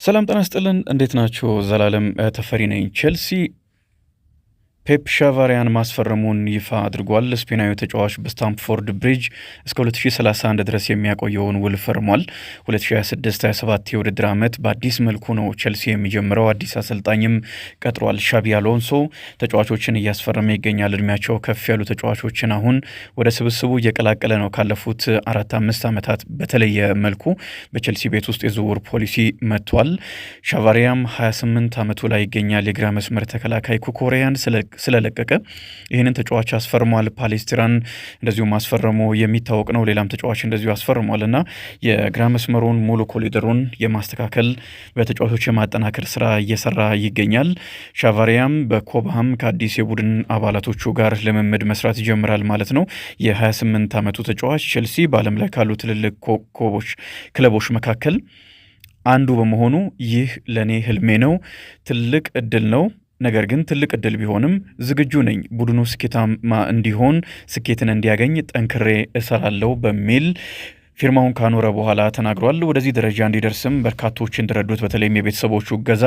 ሰላም ጤና ይስጥልን እንዴት ናችሁ? ዘላለም ተፈሪ ነኝ። ቼልሲ ፔፕ ሻቫሪያን ማስፈረሙን ይፋ አድርጓል። ስፔናዊ ተጫዋች በስታምፎርድ ብሪጅ እስከ 2031 ድረስ የሚያቆየውን ውል ፈርሟል። 2026/27 የውድድር ዓመት በአዲስ መልኩ ነው ቼልሲ የሚጀምረው። አዲስ አሰልጣኝም ቀጥሯል። ሻቢ አሎንሶ ተጫዋቾችን እያስፈረመ ይገኛል። እድሜያቸው ከፍ ያሉ ተጫዋቾችን አሁን ወደ ስብስቡ እየቀላቀለ ነው። ካለፉት 4-5 ዓመታት በተለየ መልኩ በቼልሲ ቤት ውስጥ የዝውውር ፖሊሲ መጥቷል። ሻቫሪያም 28 ዓመቱ ላይ ይገኛል። የግራ መስመር ተከላካይ ኩኩሬያን ስለለቀቀ ይህንን ተጫዋች አስፈርሟል። ፓሌስትራን እንደዚሁ ማስፈረሙ የሚታወቅ ነው። ሌላም ተጫዋች እንደዚሁ አስፈርሟል እና የግራ መስመሩን ሙሉ ኮሊደሩን የማስተካከል በተጫዋቾች የማጠናከር ስራ እየሰራ ይገኛል። ሻቫሪያም በኮብሃም ከአዲስ የቡድን አባላቶቹ ጋር ልምምድ መስራት ይጀምራል ማለት ነው። የ28 ዓመቱ ተጫዋች ቼልሲ በዓለም ላይ ካሉ ትልልቅ ክለቦች መካከል አንዱ በመሆኑ ይህ ለእኔ ህልሜ ነው፣ ትልቅ እድል ነው። ነገር ግን ትልቅ እድል ቢሆንም ዝግጁ ነኝ፣ ቡድኑ ስኬታማ እንዲሆን ስኬትን እንዲያገኝ ጠንክሬ እሰራለሁ በሚል ፊርማውን ካኖረ በኋላ ተናግሯል። ወደዚህ ደረጃ እንዲደርስም በርካቶች እንደረዱት በተለይም የቤተሰቦቹ እገዛ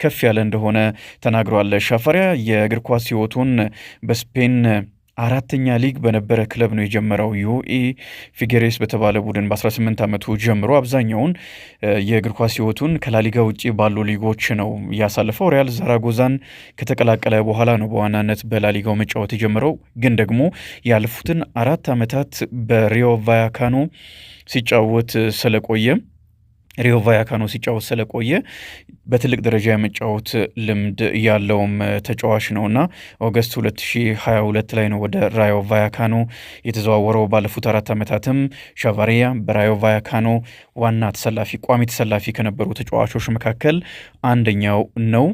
ከፍ ያለ እንደሆነ ተናግሯል። ሻፈሪያ የእግር ኳስ ህይወቱን በስፔን 4ኛ ሊግ በነበረ ክለብ ነው የጀመረው። ዩኢ ፊጌሬስ በተባለ ቡድን በ18 ዓመቱ ጀምሮ አብዛኛውን የእግር ኳስ ህይወቱን ከላሊጋ ውጭ ባሉ ሊጎች ነው ያሳለፈው። ሪያል ዛራጎዛን ከተቀላቀለ በኋላ ነው በዋናነት በላሊጋው መጫወት የጀመረው። ግን ደግሞ ያለፉትን 4 ዓመታት በሪዮ ቫያካኖ ሲጫወት ስለቆየ በትልቅ ደረጃ የመጫወት ልምድ ያለውም ተጫዋች ነውና ኦገስት 2022 ላይ ነው ወደ ራዮ ቫያካኖ የተዘዋወረው። ባለፉት 4 ዓመታትም ሻቫሪያ በራዮ ቫያካኖ ቋሚ ተሰላፊ ከነበሩ ተጫዋቾች መካከል አንደኛው ነው።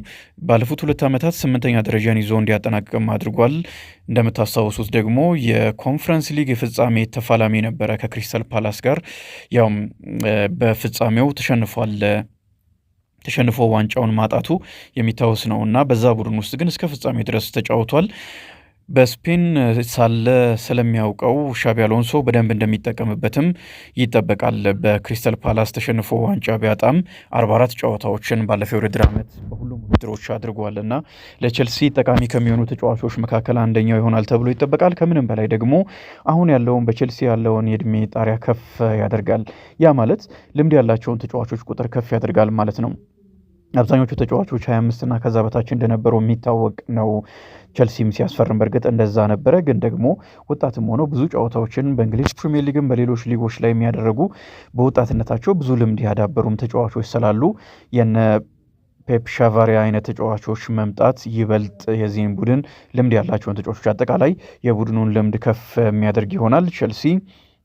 ባለፉት 2 ዓመታት 8ኛ ደረጃን ይዞ እንዲያጠናቅቅም አድርጓል። እንደምታስታውሱት ደግሞ የኮንፈረንስ ሊግ የፍጻሜ ተፋላሚ ነበረ ከክሪስታል ፓላስ ጋር። ያውም በፍጻሜው ተሸንፎ ዋንጫውን ማጣቱ የሚታወስ ነው እና በዛ ቡድን ውስጥ ግን እስከ ፍጻሜ ድረስ ተጫውቷል። በስፔን ሳለ ስለሚያውቀው ሻቢ አሎንሶ በደንብ እንደሚጠቀምበትም ይጠበቃል። በክሪስታል ፓላስ ተሸንፎ ዋንጫ ቢያጣም 44 ጨዋታዎችን ባለፈው የውድድር ዓመት በሁሉም ውድድሮች አድርጓል እና ለቼልሲ ጠቃሚ ከሚሆኑ ተጫዋቾች መካከል አንደኛው ይሆናል ተብሎ ይጠበቃል። ከምንም በላይ ደግሞ አሁን ያለውን በቼልሲ ያለውን የእድሜ ጣሪያ ከፍ ያደርጋል። ያ ማለት ልምድ ያላቸውን ተጫዋቾች ቁጥር ከፍ ያደርጋል ማለት ነው። አብዛኞቹ ተጫዋቾች 25 እና ከዛ በታች እንደነበሩ የሚታወቅ ነው። ቸልሲም ሲያስፈርም በእርግጥ እንደዛ ነበረ። ግን ደግሞ ወጣትም ሆነው ብዙ ጨዋታዎችን በእንግሊዝ ፕሪሚየር ሊግም በሌሎች ሊጎች ላይ የሚያደርጉ በወጣትነታቸው ብዙ ልምድ ያዳበሩም ተጫዋቾች ስላሉ የነ ፔፕ ሻቫሪያ አይነት ተጫዋቾች መምጣት ይበልጥ የዚህን ቡድን ልምድ ያላቸውን ተጫዋቾች አጠቃላይ የቡድኑን ልምድ ከፍ የሚያደርግ ይሆናል። ቸልሲ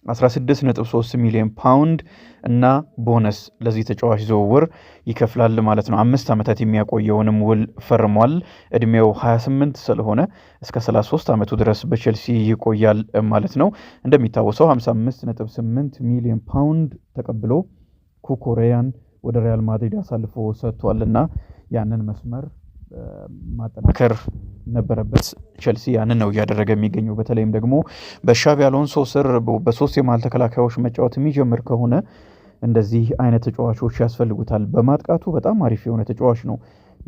16.3 ሚሊዮን ፓውንድ እና ቦነስ ለዚህ ተጫዋች ዝውውር ይከፍላል ማለት ነው። 5 ዓመታት የሚያቆየውንም ውል ፈርሟል። እድሜው 28 ስለሆነ እስከ 33 ዓመቱ ድረስ በቼልሲ ይቆያል ማለት ነው። እንደሚታወሰው 55.8 ሚሊዮን ፓውንድ ተቀብሎ ኩኩሬያን ወደ ሪያል ማድሪድ አሳልፎ ሰጥቷልና ያንን መስመር ማጠናከር ነበረበት። ቸልሲ ያንን ነው እያደረገ የሚገኘው። በተለይም ደግሞ በሻቢ አሎንሶ ስር በሶስት የመሃል ተከላካዮች መጫወት የሚጀምር ከሆነ እንደዚህ አይነት ተጫዋቾች ያስፈልጉታል። በማጥቃቱ በጣም አሪፍ የሆነ ተጫዋች ነው።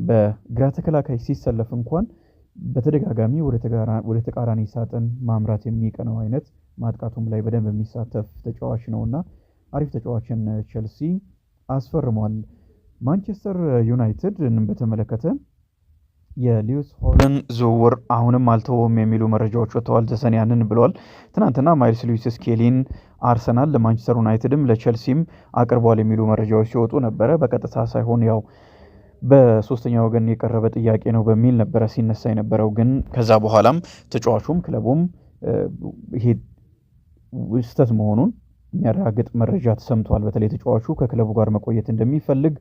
በግራ ተከላካይ ሲሰለፍ እንኳን በተደጋጋሚ ወደ ተቃራኒ ሳጥን ማምራት የሚቀነው አይነት ማጥቃቱም ላይ በደንብ የሚሳተፍ ተጫዋች ነውና አሪፍ ተጫዋችን ቸልሲ አስፈርሟል። ማንቸስተር ዩናይትድን በተመለከተ የሊዩስ ሆልን ዝውውር አሁንም አልተወም የሚሉ መረጃዎች ወጥተዋል። ዘሰን ያንን ብሏል። ትናንትና ማይልስ ሉዊስ ስኬሊን አርሰናል ለማንቸስተር ዩናይትድም ለቸልሲም አቅርቧል የሚሉ መረጃዎች ሲወጡ ነበረ። በቀጥታ ሳይሆን ያው በሶስተኛ ወገን የቀረበ ጥያቄ ነው በሚል ነበረ ሲነሳ የነበረው። ግን ከዛ በኋላም ተጫዋቹም ክለቡም ይሄ ስህተት መሆኑን የሚያረጋግጥ መረጃ ተሰምቷል። በተለይ ተጫዋቹ ከክለቡ ጋር መቆየት እንደሚፈልግ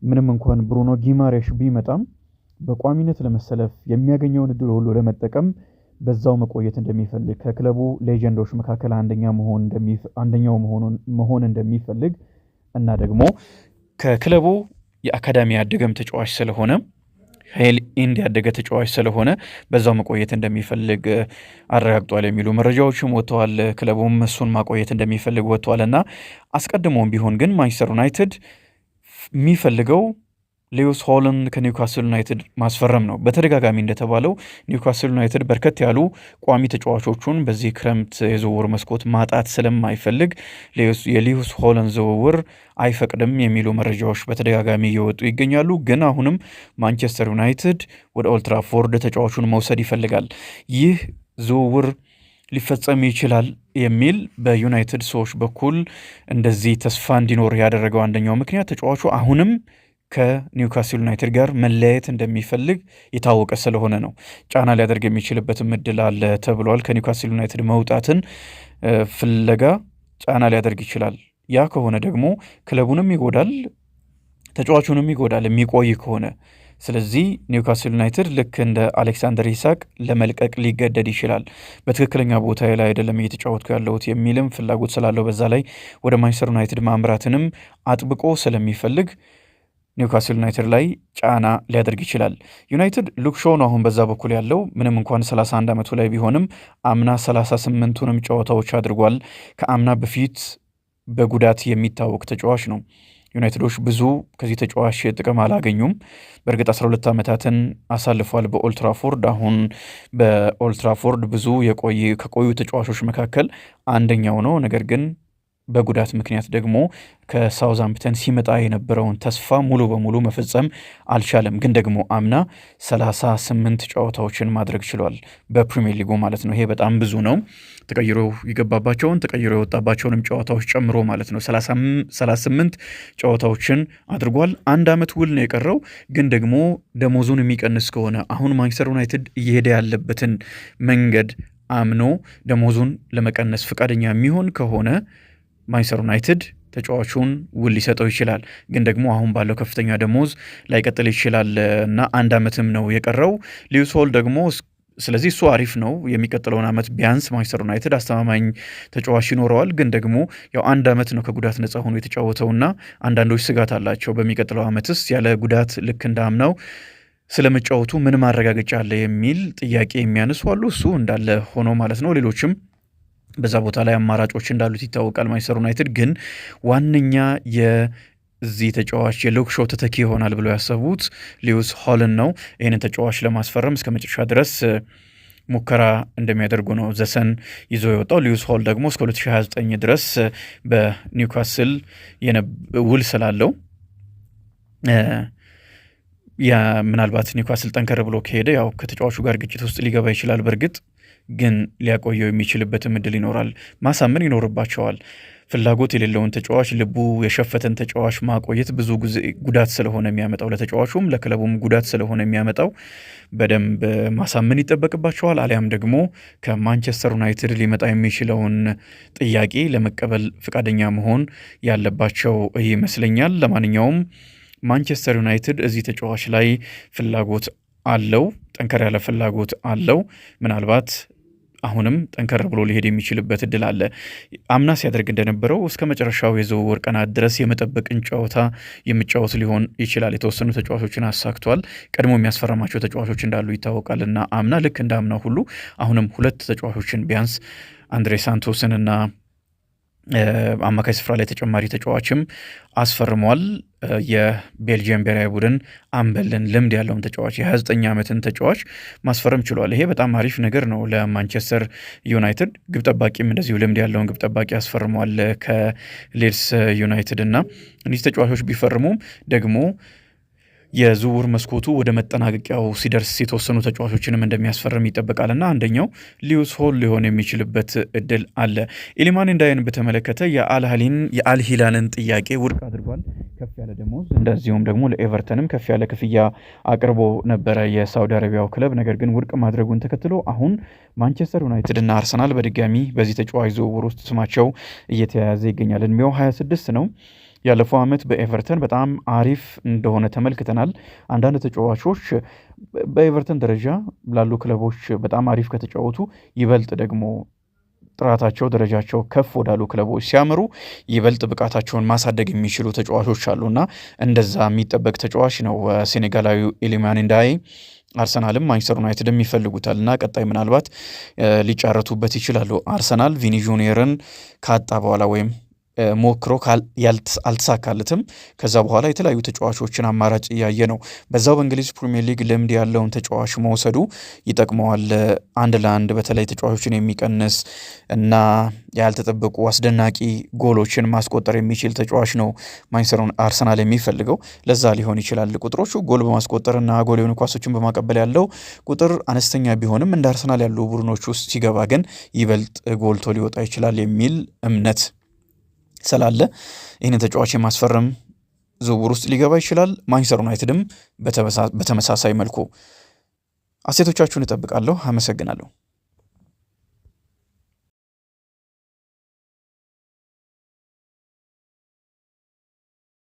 ምንም እንኳን ብሩኖ ጊማሬሽ ቢመጣም በቋሚነት ለመሰለፍ የሚያገኘውን እድል ሁሉ ለመጠቀም በዛው መቆየት እንደሚፈልግ ከክለቡ ሌጀንዶች መካከል አንደኛው መሆን እንደሚፈልግ እና ደግሞ ከክለቡ የአካዳሚ ያደገም ተጫዋች ስለሆነ ሄል ኢንድ ያደገ ተጫዋች ስለሆነ በዛው መቆየት እንደሚፈልግ አረጋግጧል የሚሉ መረጃዎችም ወጥተዋል። ክለቡም እሱን ማቆየት እንደሚፈልግ ወጥተዋል እና አስቀድሞም ቢሆን ግን ማንቸስተር ዩናይትድ የሚፈልገው ሌዊስ ሆልን ከኒውካስል ዩናይትድ ማስፈረም ነው። በተደጋጋሚ እንደተባለው ኒውካስል ዩናይትድ በርከት ያሉ ቋሚ ተጫዋቾቹን በዚህ ክረምት የዝውውር መስኮት ማጣት ስለማይፈልግ የሌዊስ ሆልን ዝውውር አይፈቅድም የሚሉ መረጃዎች በተደጋጋሚ እየወጡ ይገኛሉ። ግን አሁንም ማንቸስተር ዩናይትድ ወደ ኦልትራፎርድ ተጫዋቹን መውሰድ ይፈልጋል። ይህ ዝውውር ሊፈጸም ይችላል የሚል በዩናይትድ ሰዎች በኩል እንደዚህ ተስፋ እንዲኖር ያደረገው አንደኛው ምክንያት ተጫዋቹ አሁንም ከኒውካስል ዩናይትድ ጋር መለያየት እንደሚፈልግ የታወቀ ስለሆነ ነው። ጫና ሊያደርግ የሚችልበትም እድል አለ ተብሏል። ከኒውካስል ዩናይትድ መውጣትን ፍለጋ ጫና ሊያደርግ ይችላል። ያ ከሆነ ደግሞ ክለቡንም ይጎዳል፣ ተጫዋቹንም ይጎዳል የሚቆይ ከሆነ። ስለዚህ ኒውካስል ዩናይትድ ልክ እንደ አሌክሳንደር ኢሳቅ ለመልቀቅ ሊገደድ ይችላል። በትክክለኛ ቦታ ላይ አይደለም እየተጫወትኩ ያለሁት የሚልም ፍላጎት ስላለው በዛ ላይ ወደ ማንቸስተር ዩናይትድ ማምራትንም አጥብቆ ስለሚፈልግ ኒውካስል ዩናይትድ ላይ ጫና ሊያደርግ ይችላል። ዩናይትድ ሉክ ሾው ነው አሁን በዛ በኩል ያለው። ምንም እንኳን 31 ዓመቱ ላይ ቢሆንም አምና 38ቱንም ጨዋታዎች አድርጓል። ከአምና በፊት በጉዳት የሚታወቅ ተጫዋች ነው። ዩናይትዶች ብዙ ከዚህ ተጫዋች ጥቅም አላገኙም። በእርግጥ 12 ዓመታትን አሳልፏል በኦልትራፎርድ። አሁን በኦልትራፎርድ ብዙ ከቆዩ ተጫዋቾች መካከል አንደኛው ነው። ነገር ግን በጉዳት ምክንያት ደግሞ ከሳውዛምፕተን ሲመጣ የነበረውን ተስፋ ሙሉ በሙሉ መፈጸም አልቻለም። ግን ደግሞ አምና 38 ጨዋታዎችን ማድረግ ችሏል በፕሪሚየር ሊጉ ማለት ነው። ይሄ በጣም ብዙ ነው። ተቀይሮ የገባባቸውን ተቀይሮ የወጣባቸውንም ጨዋታዎች ጨምሮ ማለት ነው 38 ጨዋታዎችን አድርጓል። 1 ዓመት ውል ነው የቀረው። ግን ደግሞ ደሞዙን የሚቀንስ ከሆነ አሁን ማንቸስተር ዩናይትድ እየሄደ ያለበትን መንገድ አምኖ ደሞዙን ለመቀነስ ፈቃደኛ የሚሆን ከሆነ ማንቸስተር ዩናይትድ ተጫዋቹን ውል ሊሰጠው ይችላል። ግን ደግሞ አሁን ባለው ከፍተኛ ደሞዝ ላይቀጥል ይችላል እና 1 ዓመትም ነው የቀረው ሌዊስ ሆል ደግሞ። ስለዚህ እሱ አሪፍ ነው። የሚቀጥለውን ዓመት ቢያንስ ማንቸስተር ዩናይትድ አስተማማኝ ተጫዋች ይኖረዋል። ግን ደግሞ ያው 1 ዓመት ነው ከጉዳት ነጻ ሆኖ የተጫወተውና አንዳንዶች ስጋት አላቸው። በሚቀጥለው ዓመትስ ያለ ጉዳት ልክ እንዳምናው ስለመጫወቱ ምን ማረጋገጫ አለ የሚል ጥያቄ የሚያነሱ አሉ። እሱ እንዳለ ሆኖ ማለት ነው። ሌሎችም በዛ ቦታ ላይ አማራጮች እንዳሉት ይታወቃል። ማንቸስተር ዩናይትድ ግን ዋነኛ የዚህ ተጫዋች የሉክ ሾው ተተኪ ይሆናል ብለው ያሰቡት ሌዊስ ሆልን ነው። ይህንን ተጫዋች ለማስፈረም እስከ መጨረሻ ድረስ ሙከራ እንደሚያደርጉ ነው ዘሰን ይዞ የወጣው። ሌዊስ ሆል ደግሞ እስከ 2029 ድረስ በኒውካስል ውል ስላለው ምናልባት ኒውካስል ጠንከር ብሎ ከሄደ ያው ከተጫዋቹ ጋር ግጭት ውስጥ ሊገባ ይችላል። በእርግጥ ግን ሊያቆየው የሚችልበትም እድል ይኖራል። ማሳመን ይኖርባቸዋል። ፍላጎት የሌለውን ተጫዋች፣ ልቡ የሸፈተን ተጫዋች ማቆየት ብዙ ጉዳት ስለሆነ የሚያመጣው ለተጫዋቹም ለክለቡም ጉዳት ስለሆነ የሚያመጣው በደንብ ማሳመን ይጠበቅባቸዋል። አሊያም ደግሞ ከማንቸስተር ዩናይትድ ሊመጣ የሚችለውን ጥያቄ ለመቀበል ፈቃደኛ መሆን ያለባቸው ይመስለኛል። ለማንኛውም ማንቸስተር ዩናይትድ እዚህ ተጫዋች ላይ ፍላጎት አለው፣ ጠንከር ያለ ፍላጎት አለው። ምናልባት አሁንም ጠንከር ብሎ ሊሄድ የሚችልበት እድል አለ። አምና ሲያደርግ እንደነበረው እስከ መጨረሻው የዝውውር ቀናት ድረስ የመጠበቅን ጨዋታ የሚጫወት ሊሆን ይችላል። የተወሰኑ ተጫዋቾችን አሳክቷል። ቀድሞ የሚያስፈረማቸው ተጫዋቾች እንዳሉ ይታወቃልና አምና ልክ እንደ አምና ሁሉ አሁንም 2 ተጫዋቾችን ቢያንስ አንድሬ ሳንቶስንና አማካይ ስፍራ ላይ ተጨማሪ ተጫዋችም አስፈርሟል። የቤልጅየም ብሔራዊ ቡድን አምበልን ልምድ ያለውን ተጫዋች የ29 ዓመትን ተጫዋች ማስፈረም ችሏል። ይሄ በጣም አሪፍ ነገር ነው ለማንቸስተር ዩናይትድ። ግብ ጠባቂም እንደዚሁ ልምድ ያለውን ግብ ጠባቂ አስፈርሟል ከሌድስ ዩናይትድ እና እነዚህ ተጫዋቾች ቢፈርሙም ደግሞ የዝውውር መስኮቱ ወደ መጠናቀቂያው ሲደርስ የተወሰኑ ተጫዋቾችንም እንደሚያስፈርም ይጠበቃልና አንደኛው ሌዊስ ሆል ሊሆን የሚችልበት እድል አለ። ኢሊማን እንዳይን በተመለከተ የአልሂላልን ጥያቄ ውድቅ አድርጓል። ከፍ ያለ ደሞዝ እንደዚሁም ደግሞ ለኤቨርተንም ከፍ ያለ ክፍያ አቅርቦ ነበረ የሳውዲ አረቢያው ክለብ። ነገር ግን ውድቅ ማድረጉን ተከትሎ አሁን ማንቸስተር ዩናይትድ እና አርሰናል በድጋሚ በዚህ ተጫዋች ዝውውር ውስጥ ስማቸው እየተያያዘ ይገኛል። እድሜው 26 ነው። ያለፈው ዓመት በኤቨርተን በጣም አሪፍ እንደሆነ ተመልክተናል። አንዳንድ ተጫዋቾች በኤቨርተን ደረጃ ላሉ ክለቦች በጣም አሪፍ ከተጫወቱ ይበልጥ ደግሞ ጥራታቸው ደረጃቸው ከፍ ወዳሉ ክለቦች ሲያመሩ ይበልጥ ብቃታቸውን ማሳደግ የሚችሉ ተጫዋቾች አሉና እንደዛ የሚጠበቅ ተጫዋች ነው ሴኔጋላዊው ኢሊማን እንዳይ። አርሰናልም ማንቸስተር ዩናይትድም ይፈልጉታል እና ቀጣይ ምናልባት ሊጫረቱበት ይችላሉ። አርሰናል ቪኒ ጁኒየርን ካጣ በኋላ ወይም ሞክሮ አልተሳካለትም። ከዛ በኋላ የተለያዩ ተጫዋቾችን አማራጭ እያየ ነው። በዛው በእንግሊዝ ፕሪሚየር ሊግ ልምድ ያለውን ተጫዋች መውሰዱ ይጠቅመዋል። አንድ ለአንድ በተለይ ተጫዋቾችን የሚቀንስ እና ያልተጠበቁ አስደናቂ ጎሎችን ማስቆጠር የሚችል ተጫዋች ነው ማንቸስተር አርሰናል የሚፈልገው። ለዛ ሊሆን ይችላል ቁጥሮቹ ጎል በማስቆጠርና ጎል የሆኑ ኳሶችን በማቀበል ያለው ቁጥር አነስተኛ ቢሆንም እንደ አርሰናል ያሉ ቡድኖች ውስጥ ሲገባ ግን ይበልጥ ጎልቶ ሊወጣ ይችላል የሚል እምነት ስላለ ይህንን ተጫዋች የማስፈረም ዝውውር ውስጥ ሊገባ ይችላል። ማንቸስተር ዩናይትድም በተመሳሳይ መልኩ። አስተያየቶቻችሁን እጠብቃለሁ። አመሰግናለሁ።